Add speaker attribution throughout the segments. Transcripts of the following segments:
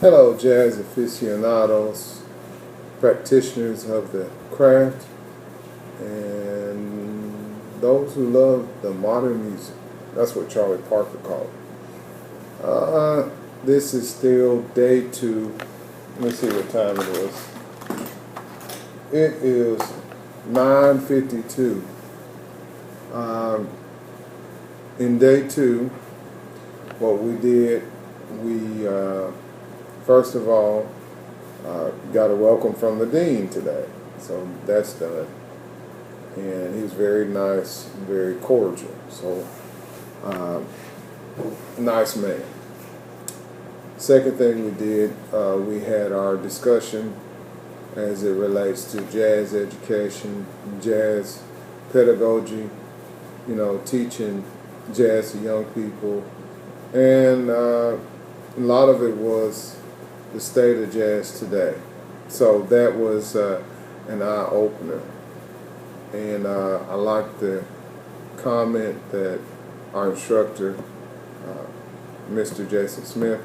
Speaker 1: Hello, jazz aficionados, practitioners of the craft, and those who love the modern music. That's what Charlie Parker called it. This is still day two. Let me see what time it is. It is 9:52. In day two, what we did, we first of all got a welcome from the dean today, so that's done, and he was very nice, very cordial. So nice man. Second thing we did, we had our discussion as it relates to jazz education, jazz pedagogy, teaching jazz to young people, and a lot of it was the state of jazz today. So that was an eye-opener, and I like the comment that our instructor, Mr. Jason Smith,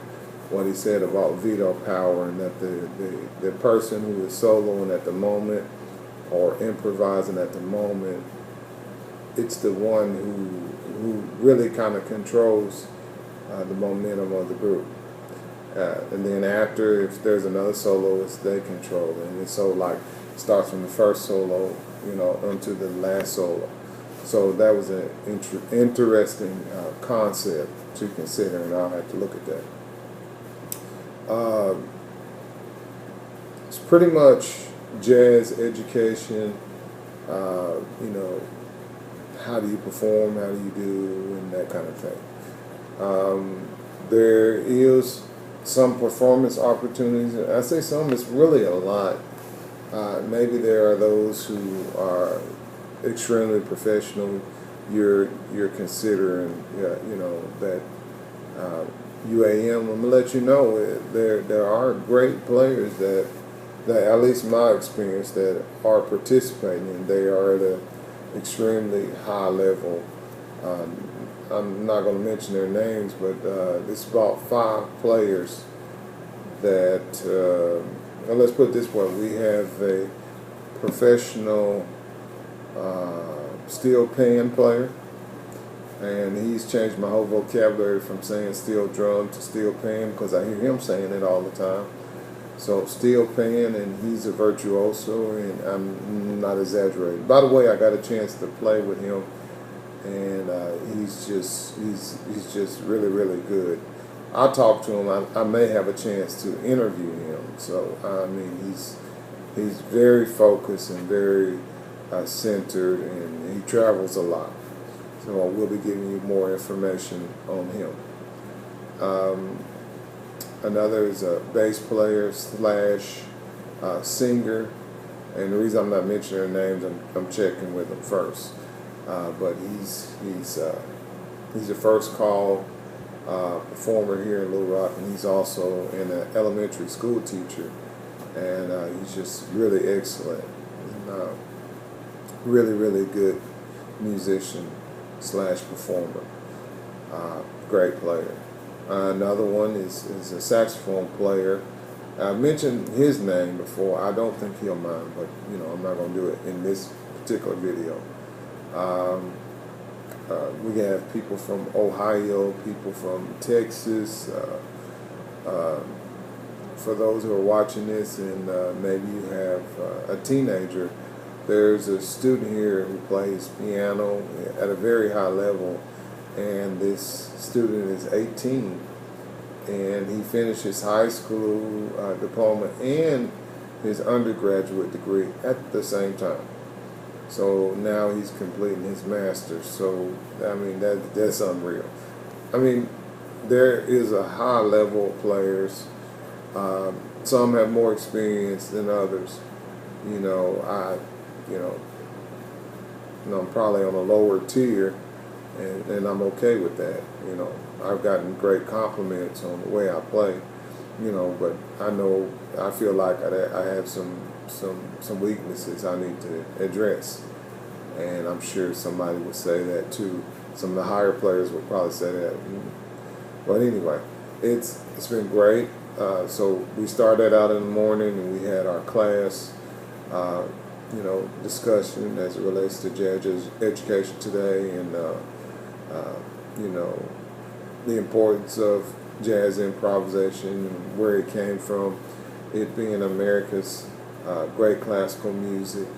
Speaker 1: what he said about veto power, and that the person who is soloing at the moment or improvising at the moment, it's the one who really kind of controls the momentum of the group. And then after, if there's another soloist, they control it. And it's so like starts from the first solo, onto the last solo. So that was an interesting concept to consider, and I'll have to look at that. It's pretty much jazz education. How do you perform? How do you do? And that kind of thing. There is some performance opportunities. I say some, it's really a lot. Maybe there are those who are extremely professional. You're considering, that UAM. I'm gonna let you know there are great players that at least my experience, that are participating, and they are at an extremely high level. I'm not going to mention their names, but it's about 5 players that, well, let's put it this way, we have a professional steel pan player, and he's changed my whole vocabulary from saying steel drum to steel pan, because I hear him saying it all the time. So steel pan, and he's a virtuoso, and I'm not exaggerating. By the way, I got a chance to play with him, and he's just really, really good. I'll talk to him. I may have a chance to interview him. So I mean, he's very focused and very centered, and he travels a lot. So I will be giving you more information on him. Another is a bass player slash singer, and the reason I'm not mentioning their names, I'm checking with them first. But he's a first call performer here in Little Rock, and he's also an elementary school teacher, and he's just really excellent, and really, really good musician slash performer. Great player. Another one is a saxophone player. I've mentioned his name before. I don't think he'll mind, but I'm not going to do it in this particular video. We have people from Ohio, people from Texas. For those who are watching this, and maybe you have a teenager, there's a student here who plays piano at a very high level, and this student is 18, and he finished his high school diploma and his undergraduate degree at the same time. So now he's completing his master's. So I mean, that's unreal. I mean, there is a high level of players. Some have more experience than others. I'm probably on a lower tier, and I'm okay with that. I've gotten great compliments on the way I play, but I feel like I have some weaknesses I need to address, and I'm sure somebody would say that too. Some of the higher players would probably say that. But anyway, it's been great. So we started out in the morning, and we had our class, discussion as it relates to jazz education today, and you know, the importance of jazz improvisation and where it came from, it being America's great classical music,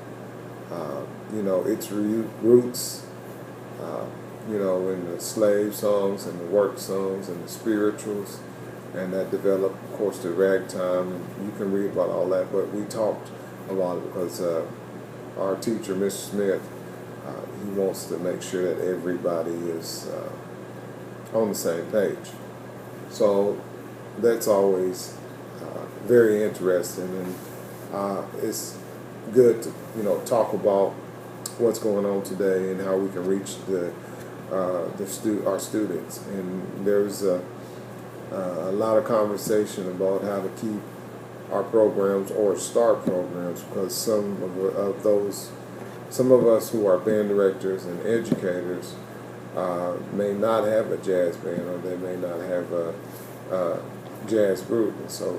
Speaker 1: its roots, in the slave songs and the work songs and the spirituals, and that developed, of course, the ragtime, and you can read about all that, but we talked about it because our teacher, Mr. Smith, he wants to make sure that everybody is on the same page. So that's always very interesting, and it's good to talk about what's going on today and how we can reach our students. And there's a lot of conversation about how to keep our programs or start programs, because some of us who are band directors and educators may not have a jazz band, or they may not have a jazz group, and so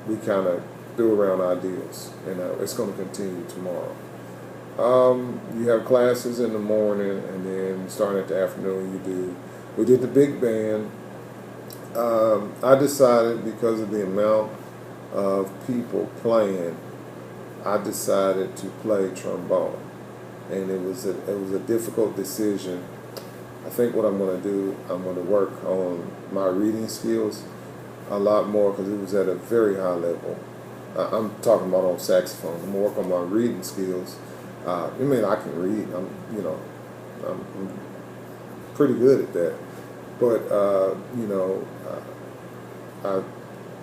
Speaker 1: we kind of threw around ideas, and it's going to continue tomorrow. You have classes in the morning, and then starting at the afternoon, we did the big band. I decided, because of the amount of people playing, I decided to play trombone, and it was a difficult decision. I think what I'm going to do, I'm going to work on my reading skills a lot more, because it was at a very high level. I'm talking about on saxophone. I'm going to work on my reading skills. I can read. I'm pretty good at that, but I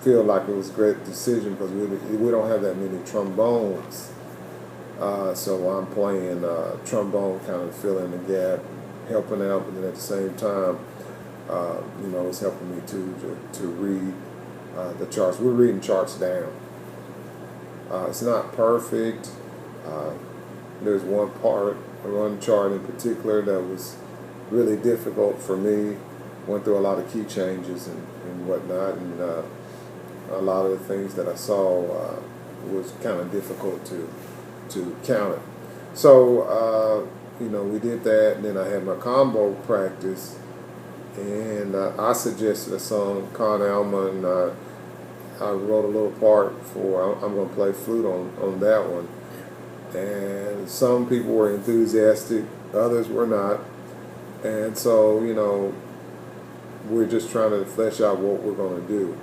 Speaker 1: feel like it was a great decision because we don't have that many trombones. So I'm playing trombone, kind of filling the gap, helping out, but then at the same time, it's helping me to read the charts. We're reading charts down. It's not perfect. There's one chart in particular that was really difficult for me. Went through a lot of key changes and whatnot, and a lot of the things that I saw was kind of difficult to counter. So we did that, and then I had my combo practice, and I suggested a song, Con Alma, and I wrote a little part for. I'm going to play flute on that one. And some people were enthusiastic, others were not. And so, we're just trying to flesh out what we're going to do.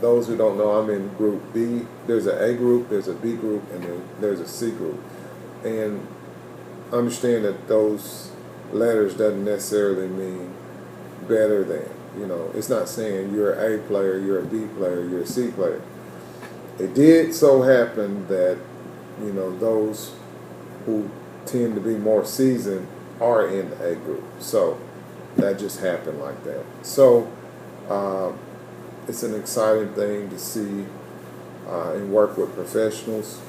Speaker 1: Those who don't know, I'm in group B. There's an A group, there's a B group, and then there's a C group. And understand that those letters doesn't necessarily mean better than. It's not saying you're an A player, you're a B player, you're a C player. It did so happen that those who tend to be more seasoned are in the A group. So that just happened like that. So it's an exciting thing to see and work with professionals.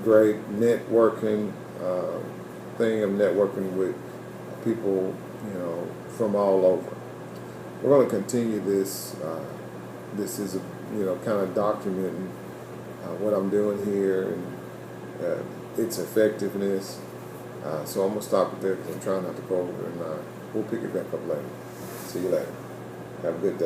Speaker 1: Great networking thing. I'm networking with people, from all over. We're going to continue this. This is kind of documenting what I'm doing here and its effectiveness. So I'm going to stop it there because I'm trying not to go over it, and we'll pick it back up later. See you later. Have a good day.